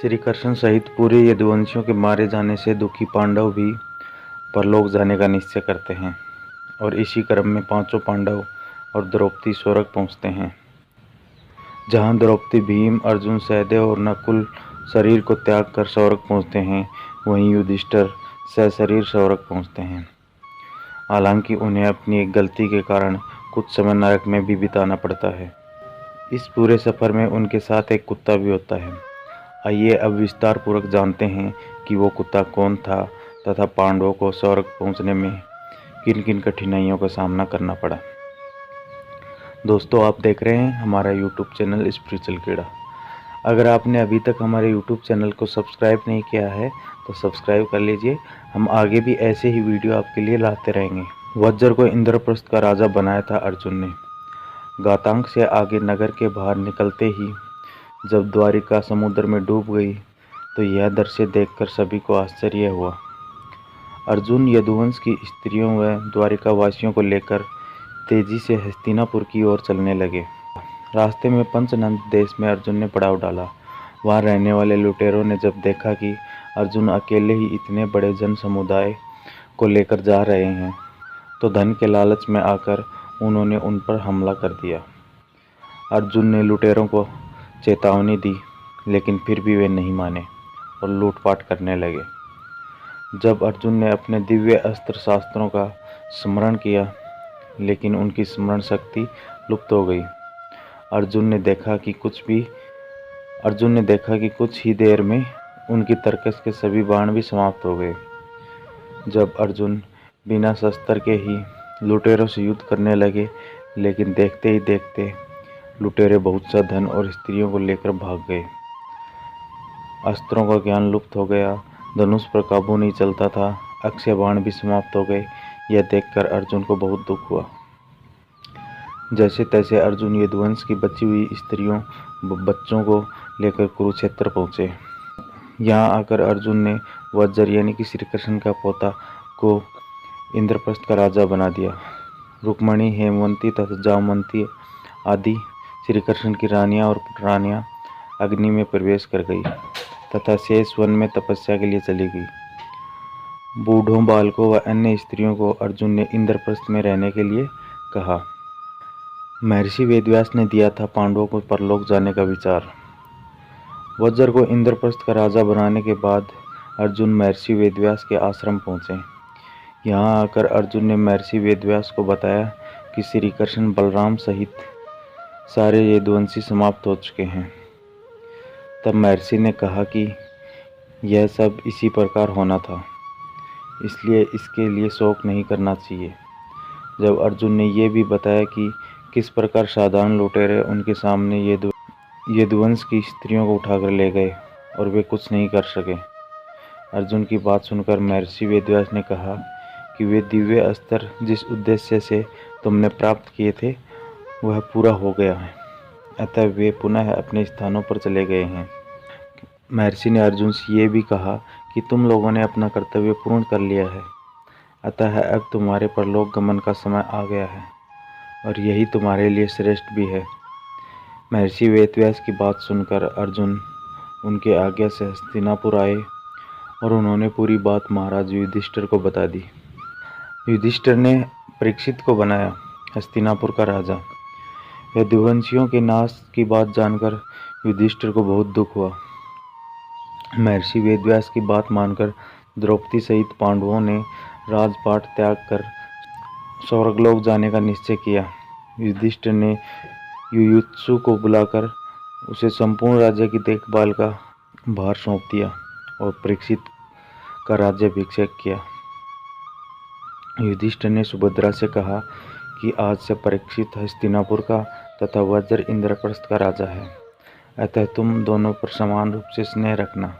श्री कृष्ण सहित पूरे यदुवंशियों के मारे जाने से दुखी पांडव भी परलोक जाने का निश्चय करते हैं और इसी क्रम में पांचों पांडव और द्रौपदी स्वर्ग पहुंचते हैं। जहां द्रौपदी भीम, अर्जुन, सहदेव और नकुल शरीर को त्याग कर स्वर्ग पहुंचते हैं, वहीं युधिष्ठिर सशरीर स्वर्ग पहुंचते हैं। हालांकि उन्हें अपनी एक गलती के कारण कुछ समय नरक में भी बिताना पड़ता है। इस पूरे सफर में उनके साथ एक कुत्ता भी होता है। आइए अब विस्तार पूर्वक जानते हैं कि वो कुत्ता कौन था तथा पांडवों को स्वर्ग पहुंचने में किन किन कठिनाइयों का सामना करना पड़ा। दोस्तों, आप देख रहे हैं हमारा YouTube चैनल स्पिरिचुअल कीड़ा। अगर आपने अभी तक हमारे YouTube चैनल को सब्सक्राइब नहीं किया है तो सब्सक्राइब कर लीजिए। हम आगे भी ऐसे ही वीडियो आपके लिए लाते रहेंगे। वज्र को इंद्रप्रस्थ का राजा बनाया था अर्जुन ने। घातांक से आगे नगर के बाहर निकलते ही जब द्वारिका समुद्र में डूब गई तो यह दृश्य देखकर सभी को आश्चर्य हुआ। अर्जुन यदुवंश की स्त्रियों व द्वारिका वासियों को लेकर तेजी से हस्तिनापुर की ओर चलने लगे। रास्ते में पंचनंद देश में अर्जुन ने पड़ाव डाला। वहां रहने वाले लुटेरों ने जब देखा कि अर्जुन अकेले ही इतने बड़े जन समुदाय को लेकर जा रहे हैं तो धन के लालच में आकर उन्होंने उन पर हमला कर दिया। अर्जुन ने लुटेरों को चेतावनी दी, लेकिन फिर भी वे नहीं माने और लूटपाट करने लगे। जब अर्जुन ने अपने दिव्य अस्त्र शास्त्रों का स्मरण किया, लेकिन उनकी स्मरण शक्ति लुप्त हो गई। अर्जुन ने देखा कि कुछ ही देर में उनकी तरकस के सभी बाण भी समाप्त हो गए। जब अर्जुन बिना शस्त्र के ही लुटेरों से युद्ध करने लगे, लेकिन देखते ही देखते लुटेरे बहुत सा धन और स्त्रियों को लेकर भाग गए। अस्त्रों का ज्ञान लुप्त हो गया, धनुष पर काबू नहीं चलता था, अक्षय बाण भी समाप्त हो गए। यह देखकर अर्जुन को बहुत दुख हुआ। जैसे तैसे अर्जुन यदुवंश की बची हुई स्त्रियों बच्चों को लेकर कुरुक्षेत्र पहुंचे। यहाँ आकर अर्जुन ने वज्र यानी कि श्री कृष्ण का पोता को इंद्रप्रस्थ का राजा बना दिया। रुक्मणी, हेमवंती तथा जामवंती आदि श्री कृष्ण की रानियां और पुत्रानियां अग्नि में प्रवेश कर गई तथा शेष वन में तपस्या के लिए चली गई। बूढ़ों, बालकों व अन्य स्त्रियों को अर्जुन ने इंद्रप्रस्थ में रहने के लिए कहा। महर्षि वेदव्यास ने दिया था पांडवों को परलोक जाने का विचार। वज्र को इंद्रप्रस्थ का राजा बनाने के बाद अर्जुन महर्षि वेदव्यास के आश्रम पहुंचे। यहाँ आकर अर्जुन ने महर्षि वेदव्यास को बताया कि श्री कृष्ण बलराम सहित सारे यदुवंशी समाप्त हो चुके हैं। तब महर्षि ने कहा कि यह सब इसी प्रकार होना था, इसलिए इसके लिए शोक नहीं करना चाहिए। जब अर्जुन ने यह भी बताया कि किस प्रकार साधारण लुटेरे उनके सामने यदुवंश की स्त्रियों को उठाकर ले गए और वे कुछ नहीं कर सके। अर्जुन की बात सुनकर महर्षि वेदव्यास ने कहा कि वे दिव्य अस्त्र जिस उद्देश्य से तुमने प्राप्त किए थे वह पूरा हो गया है, अतः वे पुनः अपने स्थानों पर चले गए हैं। महर्षि ने अर्जुन से ये भी कहा कि तुम लोगों ने अपना कर्तव्य पूर्ण कर लिया है, अतः अब तुम्हारे परलोक गमन का समय आ गया है और यही तुम्हारे लिए श्रेष्ठ भी है। महर्षि वेदव्यास की बात सुनकर अर्जुन उनके आज्ञा से हस्तिनापुर आए और उन्होंने पूरी बात महाराज युधिष्ठिर को बता दी। युधिष्ठिर ने परीक्षित को बनाया हस्तिनापुर का राजा। यदुवंशियों के नाश की बात जानकर युधिष्ठिर को बहुत दुख हुआ। महर्षि वेदव्यास की बात मानकर द्रौपदी सहित पांडवों ने राजपाट त्याग कर स्वर्गलोक जाने का निश्चय किया। युधिष्ठिर ने युयुत्सु को बुलाकर उसे संपूर्ण राज्य की देखभाल का भार सौंप दिया और परीक्षित का राज्याभिषेक किया। युधिष्ठिर ने सुभद्रा से कहा कि आज से परीक्षित हस्तिनापुर का तथा वज्र इंद्रप्रस्थ का राजा है, अतः तुम दोनों पर समान रूप से स्नेह रखना।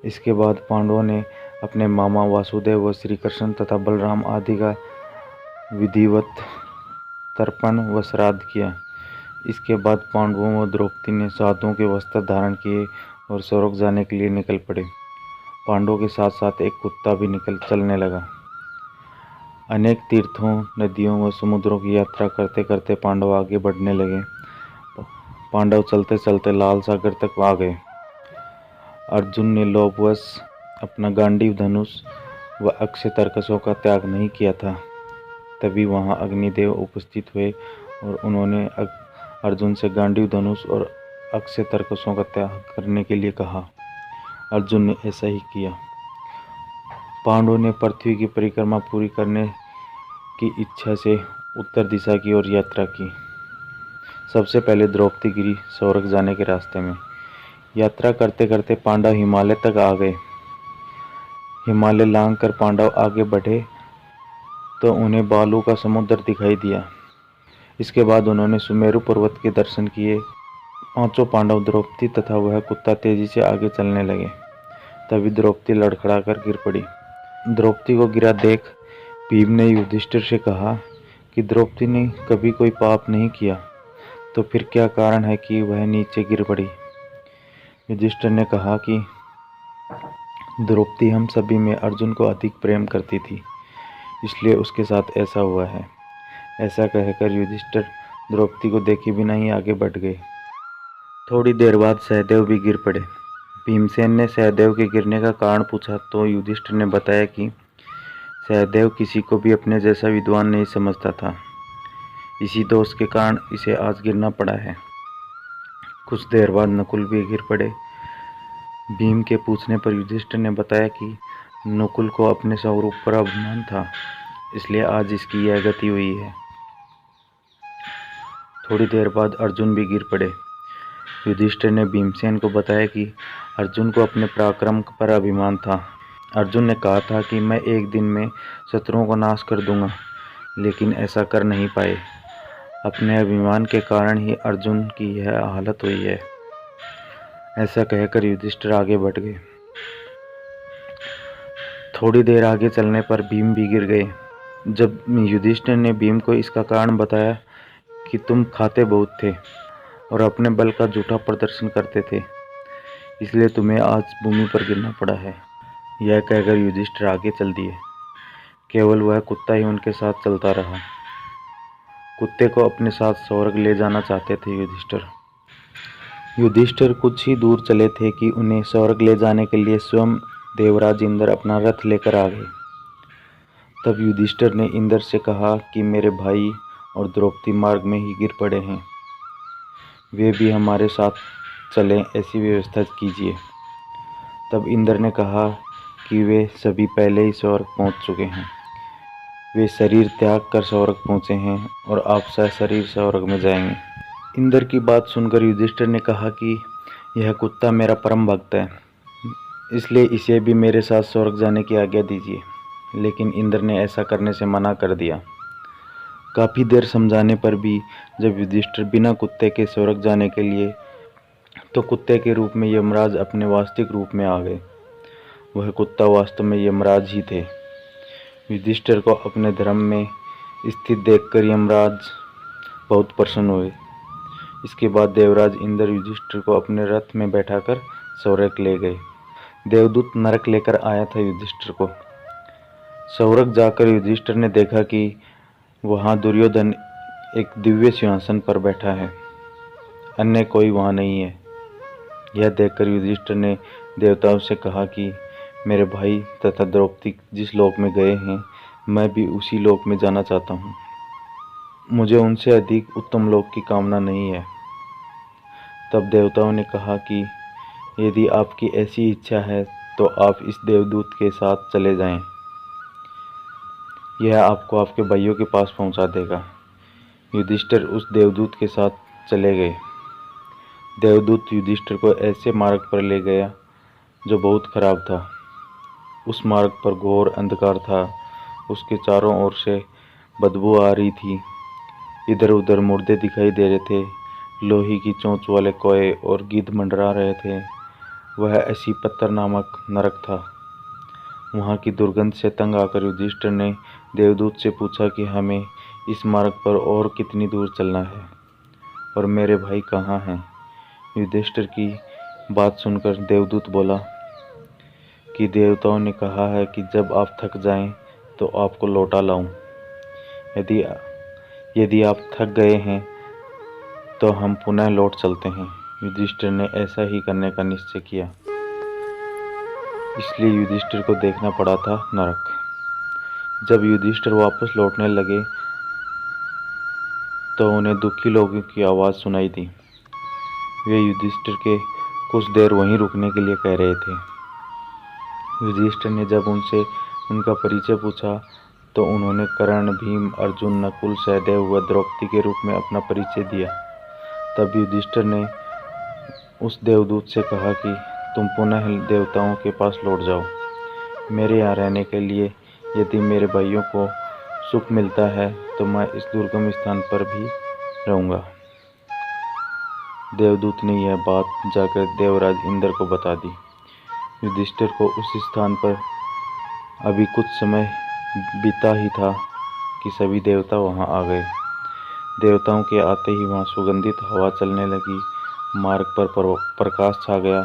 इसके बाद पांडवों ने अपने मामा वासुदेव व श्री कृष्ण तथा बलराम आदि का विधिवत तर्पण व श्राद्ध किया। इसके बाद पांडवों व द्रौपदी ने साधुओं के वस्त्र धारण किए और स्वर्ग जाने के लिए निकल पड़े। पांडवों के साथ साथ एक कुत्ता भी चलने लगा। अनेक तीर्थों, नदियों व समुद्रों की यात्रा करते करते पांडव आगे बढ़ने लगे। पांडव चलते चलते लाल सागर तक आ गए। अर्जुन ने लोभवश अपना गांडीव धनुष व अक्षय तर्कसों का त्याग नहीं किया था। तभी वहां अग्निदेव उपस्थित हुए और उन्होंने अर्जुन से गांडीव धनुष और अक्षय तर्कसों का त्याग करने के लिए कहा। अर्जुन ने ऐसा ही किया। पांडवों ने पृथ्वी की परिक्रमा पूरी करने की इच्छा से उत्तर दिशा की ओर यात्रा की। सबसे पहले द्रौपदी गिरी स्वर्ग जाने के रास्ते में। यात्रा करते करते पांडव हिमालय तक आ गए। हिमालय लांघ कर पांडव आगे बढ़े तो उन्हें बालू का समुद्र दिखाई दिया। इसके बाद उन्होंने सुमेरु पर्वत के दर्शन किए। पांचों पांडव, द्रौपदी तथा वह कुत्ता तेजी से आगे चलने लगे। तभी द्रौपदी लड़खड़ाकर गिर पड़ी। द्रौपदी को गिरा देख भीम ने युधिष्ठिर से कहा कि द्रौपदी ने कभी कोई पाप नहीं किया, तो फिर क्या कारण है कि वह नीचे गिर पड़ी। युधिष्ठिर ने कहा कि द्रौपदी हम सभी में अर्जुन को अधिक प्रेम करती थी, इसलिए उसके साथ ऐसा हुआ है। ऐसा कहकर युधिष्ठिर द्रौपदी को देखे बिना ही आगे बढ़ गए। थोड़ी देर बाद सहदेव भी गिर पड़े। भीमसेन ने सहदेव के गिरने का कारण पूछा तो युधिष्ठिर ने बताया कि सहदेव किसी को भी अपने जैसा विद्वान नहीं समझता था। इसी दोष के कारण इसे आज गिरना पड़ा है। कुछ देर बाद नकुल भी गिर पड़े। भीम के पूछने पर युधिष्ठिर ने बताया कि नकुल को अपने स्वरूप पर अभिमान था, इसलिए आज इसकी यह गति हुई है। थोड़ी देर बाद अर्जुन भी गिर पड़े। युधिष्ठिर ने भीमसेन को बताया कि अर्जुन को अपने पराक्रम पर अभिमान था। अर्जुन ने कहा था कि मैं एक दिन में शत्रुओं को नाश कर दूंगा, लेकिन ऐसा कर नहीं पाए। अपने अभिमान के कारण ही अर्जुन की यह हालत हुई है। ऐसा कहकर युधिष्ठिर आगे बढ़ गए। थोड़ी देर आगे चलने पर भीम भी गिर गए। जब युधिष्ठिर ने भीम को इसका कारण बताया कि तुम खाते बहुत थे और अपने बल का झूठा प्रदर्शन करते थे, इसलिए तुम्हें आज भूमि पर गिरना पड़ा है। यह कहकर युधिष्ठिर आगे चल दिए। केवल वह कुत्ता ही उनके साथ चलता रहा। कुत्ते को अपने साथ स्वर्ग ले जाना चाहते थे युधिष्ठिर कुछ ही दूर चले थे कि उन्हें स्वर्ग ले जाने के लिए स्वयं देवराज इंद्र अपना रथ लेकर आ गए। तब युधिष्ठिर ने इंद्र से कहा कि मेरे भाई और द्रौपदी मार्ग में ही गिर पड़े हैं, वे भी हमारे साथ चलें, ऐसी व्यवस्था कीजिए। तब इंद्र ने कहा कि वे सभी पहले ही स्वर्ग पहुंच चुके हैं। वे शरीर त्याग कर स्वर्ग पहुंचे हैं और आप सशरीर स्वर्ग में जाएंगे। इंद्र की बात सुनकर युधिष्ठिर ने कहा कि यह कुत्ता मेरा परम भक्त है, इसलिए इसे भी मेरे साथ स्वर्ग जाने की आज्ञा दीजिए। लेकिन इंद्र ने ऐसा करने से मना कर दिया। काफ़ी देर समझाने पर भी जब युधिष्ठिर बिना कुत्ते के स्वर्ग जाने के लिए तो कुत्ते के रूप में यमराज अपने वास्तविक रूप में आ गए। वह कुत्ता वास्तव में यमराज ही थे। युधिष्ठिर को अपने धर्म में स्थित देखकर यमराज बहुत प्रसन्न हुए। इसके बाद देवराज इंद्र युधिष्ठिर को अपने रथ में बैठाकर स्वर्ग ले गए। देवदूत नरक लेकर आया था युधिष्ठिर को। स्वर्ग जाकर युधिष्ठिर ने देखा कि वहाँ दुर्योधन एक दिव्य सिंहासन पर बैठा है, अन्य कोई वहाँ नहीं है। यह देखकर युधिष्ठिर ने देवताओं से कहा कि मेरे भाई तथा द्रौपदी जिस लोक में गए हैं, मैं भी उसी लोक में जाना चाहता हूँ। मुझे उनसे अधिक उत्तम लोक की कामना नहीं है। तब देवताओं ने कहा कि यदि आपकी ऐसी इच्छा है तो आप इस देवदूत के साथ चले जाएं। यह आपको आपके भाइयों के पास पहुंचा देगा। युधिष्ठिर उस देवदूत के साथ चले गए। देवदूत युधिष्ठिर को ऐसे मार्ग पर ले गया जो बहुत खराब था। उस मार्ग पर घोर अंधकार था। उसके चारों ओर से बदबू आ रही थी। इधर उधर मुर्दे दिखाई दे रहे थे। लोहे की चोंच वाले कोए और गिद्ध मंडरा रहे थे। वह ऐसी पत्थर नामक नरक था। वहाँ की दुर्गंध से तंग आकर युधिष्ठिर ने देवदूत से पूछा कि हमें इस मार्ग पर और कितनी दूर चलना है और मेरे भाई कहाँ हैं। युधिष्ठिर की बात सुनकर देवदूत बोला कि देवताओं ने कहा है कि जब आप थक जाएं तो आपको लौटा लाऊं। यदि आप थक गए हैं तो हम पुनः लौट चलते हैं। युधिष्ठिर ने ऐसा ही करने का निश्चय किया। इसलिए युधिष्ठिर को देखना पड़ा था नरक। जब युधिष्ठिर वापस लौटने लगे तो उन्हें दुखी लोगों की आवाज़ सुनाई दी। वे युधिष्ठिर के कुछ देर वहीं रुकने के लिए कह रहे थे। युधिष्ठिर ने जब उनसे उनका परिचय पूछा तो उन्होंने कर्ण, भीम, अर्जुन, नकुल, सहदेव व द्रौपदी के रूप में अपना परिचय दिया। तब युधिष्ठिर ने उस देवदूत से कहा कि तुम पुनः देवताओं के पास लौट जाओ। मेरे यहाँ रहने के लिए यदि मेरे भाइयों को सुख मिलता है तो मैं इस दुर्गम स्थान पर भी रहूँगा। देवदूत ने यह बात जाकर देवराज इंद्र को बता दी। युधिष्ठिर को उस स्थान पर अभी कुछ समय बीता ही था कि सभी देवता वहां आ गए। देवताओं के आते ही वहां सुगंधित हवा चलने लगी, मार्ग पर प्रकाश छा गया।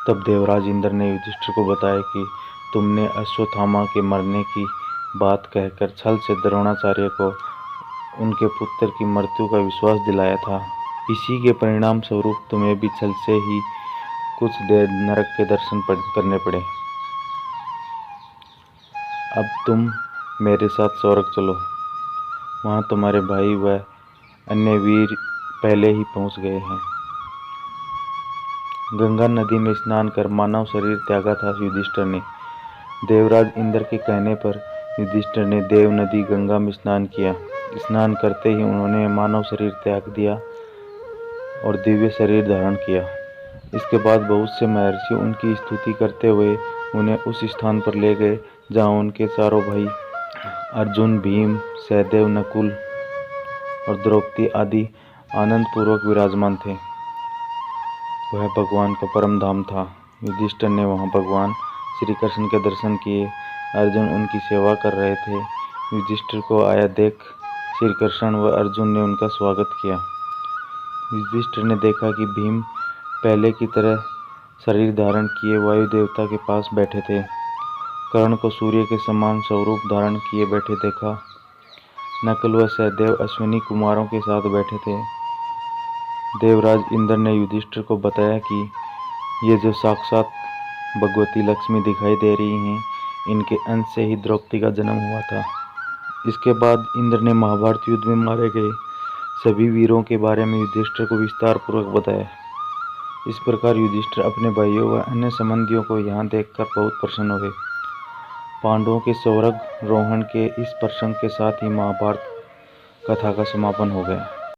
तब देवराज इंद्र ने युधिष्ठिर को बताया कि तुमने अश्वत्थामा के मरने की बात कहकर छल से द्रोणाचार्य को उनके पुत्र की मृत्यु का विश्वास दिलाया था। इसी के परिणाम स्वरूप तुम्हें भी छल से ही कुछ देर नरक के दर्शन करने पड़े। अब तुम मेरे साथ स्वर्ग चलो, वहाँ तुम्हारे भाई व अन्य वीर पहले ही पहुँच गए हैं। गंगा नदी में स्नान कर मानव शरीर त्यागा था युधिष्ठिर ने। देवराज इंद्र के कहने पर युधिष्ठिर ने देव नदी गंगा में स्नान किया। स्नान करते ही उन्होंने मानव शरीर त्याग दिया और दिव्य शरीर धारण किया। इसके बाद बहुत से महर्षि उनकी स्तुति करते हुए उन्हें उस स्थान पर ले गए जहाँ उनके चारों भाई अर्जुन, भीम, सहदेव, नकुल और द्रौपदी आदि आनंद पूर्वक विराजमान थे। वह भगवान का परम धाम था। युधिष्ठिर ने वहाँ भगवान श्री कृष्ण के दर्शन किए। अर्जुन उनकी सेवा कर रहे थे। युधिष्ठिर को आया देख श्री कृष्ण व अर्जुन ने उनका स्वागत किया। युधिष्ठिर ने देखा कि भीम पहले की तरह शरीर धारण किए वायु देवता के पास बैठे थे। कर्ण को सूर्य के समान स्वरूप धारण किए बैठे देखा। नकुल व सहदेव अश्विनी कुमारों के साथ बैठे थे। देवराज इंद्र ने युधिष्ठिर को बताया कि ये जो साक्षात भगवती लक्ष्मी दिखाई दे रही हैं, इनके अंश से ही द्रौपदी का जन्म हुआ था। इसके बाद इंद्र ने महाभारत युद्ध में मारे गए सभी वीरों के बारे में युधिष्ठिर को विस्तार पूर्वक बताया। इस प्रकार युधिष्ठिर अपने भाइयों व अन्य संबंधियों को यहाँ देखकर बहुत प्रसन्न हुए। पांडवों के स्वर्ग रोहण के इस प्रसंग के साथ ही महाभारत कथा का समापन हो गया।